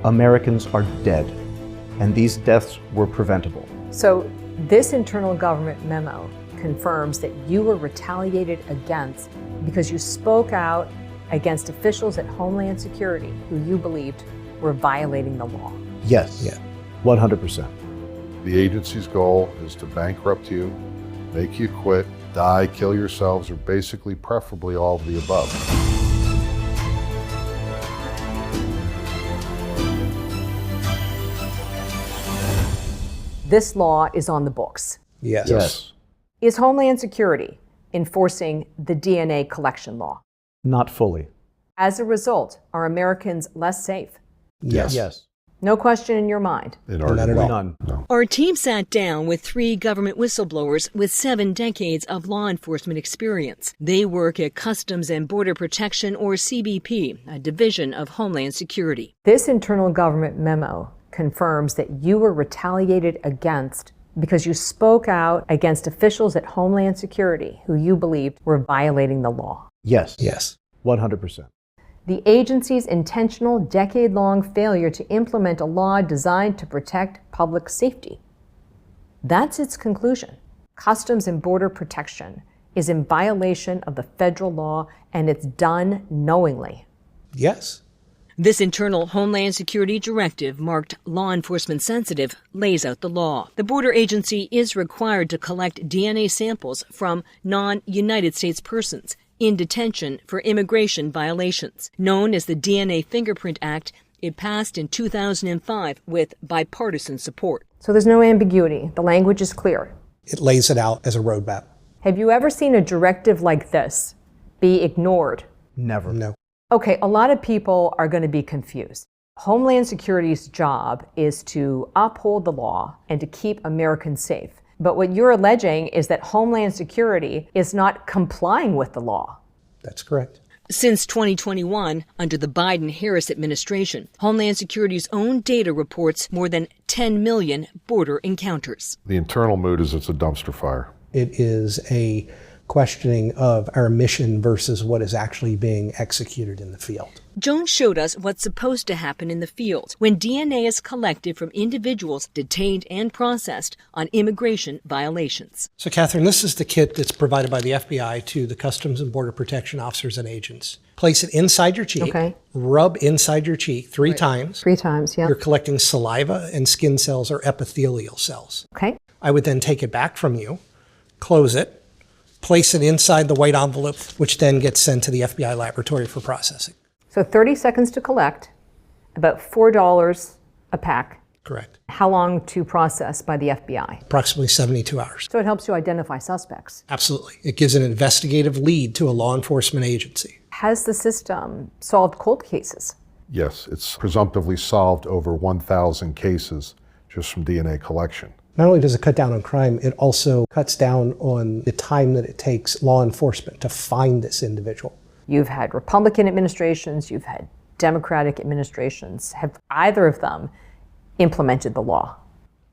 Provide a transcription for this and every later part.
Americans are dead, and these deaths were preventable. So this internal government memo confirms that you were retaliated against because you spoke out against officials at Homeland Security who you believed were violating the law. Yes, 100%. The agency's goal is to bankrupt you, make you quit, die, kill yourselves, or basically preferably all of the above. This law is on the books. Yes. Is Homeland Security enforcing the DNA collection law? Not fully. As a result, are Americans less safe? Yes. No question in your mind. Not at all. None. No. Our team sat down with 3 government whistleblowers with 7 decades of law enforcement experience. They work at Customs and Border Protection, or CBP, a division of Homeland Security. This internal government memo confirms that you were retaliated against because you spoke out against officials at Homeland Security who you believed were violating the law. Yes. 100%. The agency's intentional decade-long failure to implement a law designed to protect public safety. That's its conclusion. Customs and Border Protection is in violation of the federal law, and it's done knowingly. Yes. This internal Homeland Security directive, marked law enforcement sensitive, lays out the law. The border agency is required to collect DNA samples from non-United States persons in detention for immigration violations. Known as the DNA Fingerprint Act, it passed in 2005 with bipartisan support. So there's no ambiguity. The language is clear. It lays it out as a roadmap. Have you ever seen a directive like this be ignored? Never. No. Okay, a lot of people are going to be confused. Homeland Security's job is to uphold the law and to keep Americans safe. But what you're alleging is that Homeland Security is not complying with the law. That's correct. Since 2021, under the Biden-Harris administration, Homeland Security's own data reports more than 10 million border encounters. The internal mood is it's a dumpster fire. It is a questioning of our mission versus what is actually being executed in the field. Joan showed us what's supposed to happen in the field when DNA is collected from individuals detained and processed on immigration violations. So, Catherine, this is the kit that's provided by the FBI to the Customs and Border Protection officers and agents. Place it inside your cheek, Okay. Rub inside your cheek 3 times. 3 times, yeah. You're collecting saliva and skin cells or epithelial cells. Okay. I would then take it back from you, close it, place it inside the white envelope, which then gets sent to the FBI laboratory for processing. So 30 seconds to collect, about $4 a pack. Correct. How long to process by the FBI? Approximately 72 hours. So it helps you identify suspects. Absolutely. It gives an investigative lead to a law enforcement agency. Has the system solved cold cases? Yes, it's presumptively solved over 1,000 cases just from DNA collection. Not only does it cut down on crime, it also cuts down on the time that it takes law enforcement to find this individual. You've had Republican administrations, you've had Democratic administrations. Have either of them implemented the law?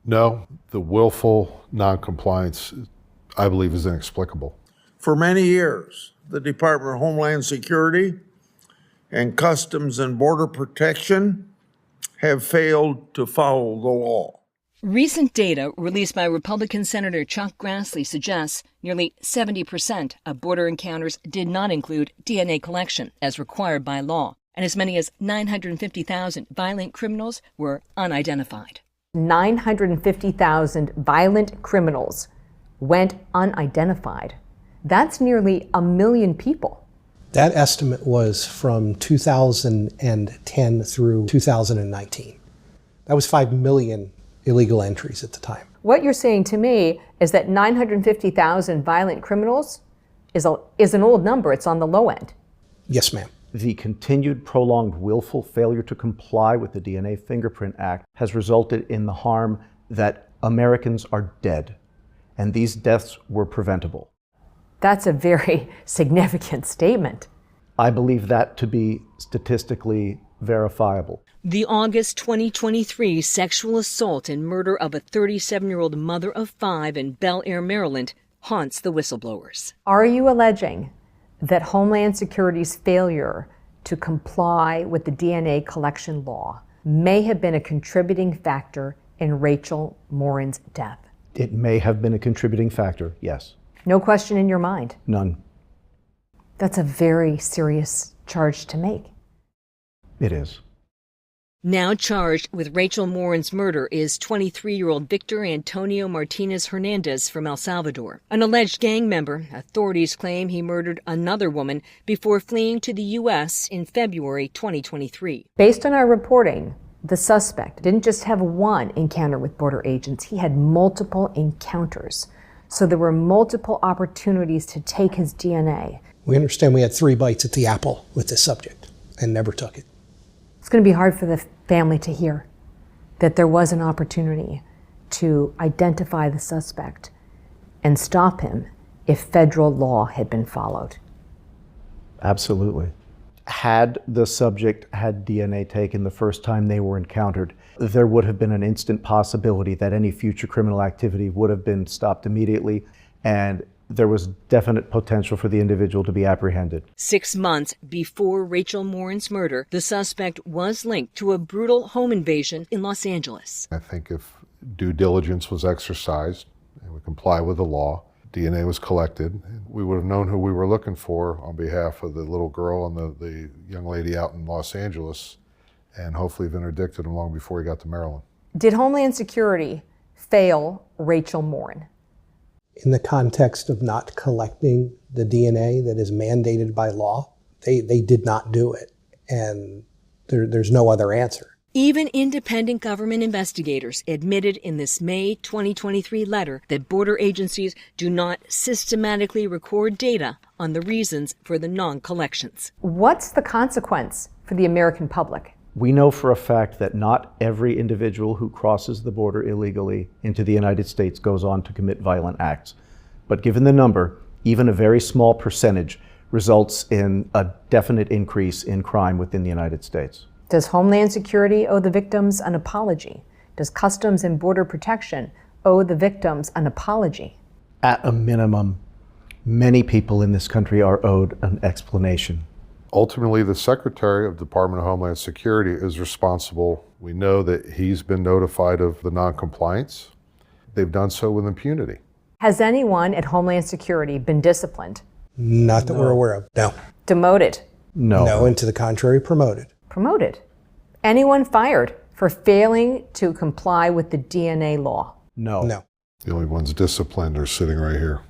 No, the willful noncompliance, I believe, is inexplicable. For many years, the Department of Homeland Security and Customs and Border Protection have failed to follow the law. Recent data released by Republican Senator Chuck Grassley suggests nearly 70% of border encounters did not include DNA collection as required by law, and as many as 950,000 violent criminals were unidentified. 950,000 violent criminals went unidentified. That's nearly 1 million people. That estimate was from 2010 through 2019. That was 5 million illegal entries at the time. What you're saying to me is that 950,000 violent criminals is an old number. It's on the low end. Yes, ma'am. The continued prolonged willful failure to comply with the DNA Fingerprint Act has resulted in the harm that Americans are dead, and these deaths were preventable. That's a very significant statement. I believe that to be statistically verifiable. The August 2023 sexual assault and murder of a 37-year-old mother of 5 in Bel Air, Maryland, haunts the whistleblowers. Are you alleging that Homeland Security's failure to comply with the DNA collection law may have been a contributing factor in Rachel Morin's death? It may have been a contributing factor, yes. No question in your mind. None. That's a very serious charge to make. It is. Now charged with Rachel Morin's murder is 23-year-old Victor Antonio Martinez Hernandez from El Salvador. An alleged gang member, authorities claim he murdered another woman before fleeing to the U.S. in February 2023. Based on our reporting, the suspect didn't just have one encounter with border agents, he had multiple encounters. So there were multiple opportunities to take his DNA. We understand we had 3 bites at the apple with this subject and never took it. It's going to be hard for the family to hear that there was an opportunity to identify the suspect and stop him if federal law had been followed. Absolutely. Had the subject had DNA taken the first time they were encountered, there would have been an instant possibility that any future criminal activity would have been stopped immediately, and there was definite potential for the individual to be apprehended. 6 months before Rachel Morin's murder, the suspect was linked to a brutal home invasion in Los Angeles. I think if due diligence was exercised and we comply with the law, DNA was collected, we would have known who we were looking for on behalf of the little girl and the young lady out in Los Angeles, and hopefully have interdicted him long before he got to Maryland. Did Homeland Security fail Rachel Morin? In the context of not collecting the DNA that is mandated by law, they did not do it, and there's no other answer. Even independent government investigators admitted in this May 2023 letter that border agencies do not systematically record data on the reasons for the non-collections. What's the consequence for the American public? We know for a fact that not every individual who crosses the border illegally into the United States goes on to commit violent acts. But given the number, even a very small percentage results in a definite increase in crime within the United States. Does Homeland Security owe the victims an apology? Does Customs and Border Protection owe the victims an apology? At a minimum, many people in this country are owed an explanation. Ultimately, the Secretary of the Department of Homeland Security is responsible. We know that he's been notified of the non-compliance. They've done so with impunity. Has anyone at Homeland Security been disciplined? Not that we're aware of, no. Demoted? No. No, and to the contrary, promoted. Promoted? Anyone fired for failing to comply with the DNA law? No. No. The only ones disciplined are sitting right here.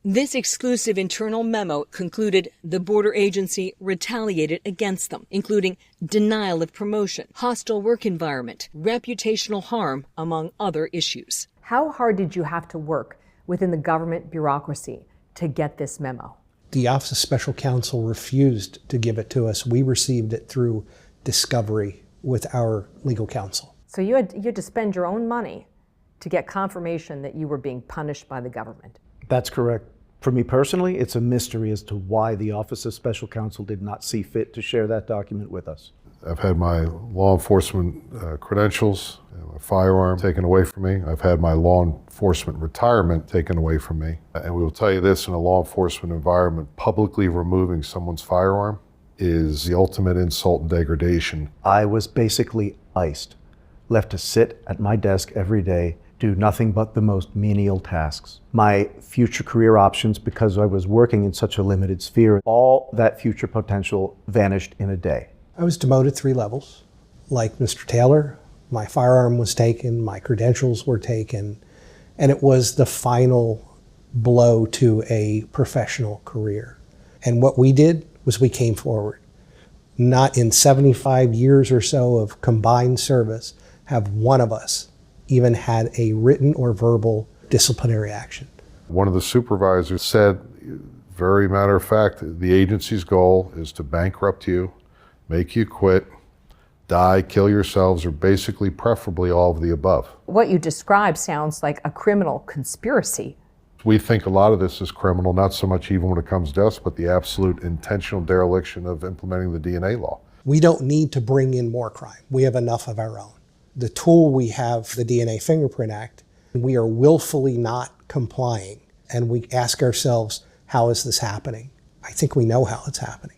This exclusive internal memo concluded the border agency retaliated against them, including denial of promotion, hostile work environment, reputational harm, among other issues. How hard did you have to work within the government bureaucracy to get this memo? The Office of Special Counsel refused to give it to us. We received it through discovery with our legal counsel. So you had to spend your own money to get confirmation that you were being punished by the government. That's correct. For me personally, it's a mystery as to why the Office of Special Counsel did not see fit to share that document with us. I've had my law enforcement credentials, a firearm taken away from me. I've had my law enforcement retirement taken away from me. And we will tell you this, in a law enforcement environment, publicly removing someone's firearm is the ultimate insult and degradation. I was basically iced, left to sit at my desk every day, do nothing but the most menial tasks. My future career options, because I was working in such a limited sphere, all that future potential vanished in a day. I was demoted 3 levels. Like Mr. Taylor, my firearm was taken, my credentials were taken, and it was the final blow to a professional career. And what we did was we came forward. Not in 75 years or so of combined service have one of us even had a written or verbal disciplinary action. One of the supervisors said, very matter of fact, the agency's goal is to bankrupt you, make you quit, die, kill yourselves, or basically preferably all of the above. What you describe sounds like a criminal conspiracy. We think a lot of this is criminal, not so much even when it comes to us, but the absolute intentional dereliction of implementing the DNA law. We don't need to bring in more crime. We have enough of our own. The tool we have, the DNA Fingerprint Act, we are willfully not complying, and we ask ourselves, how is this happening? I think we know how it's happening.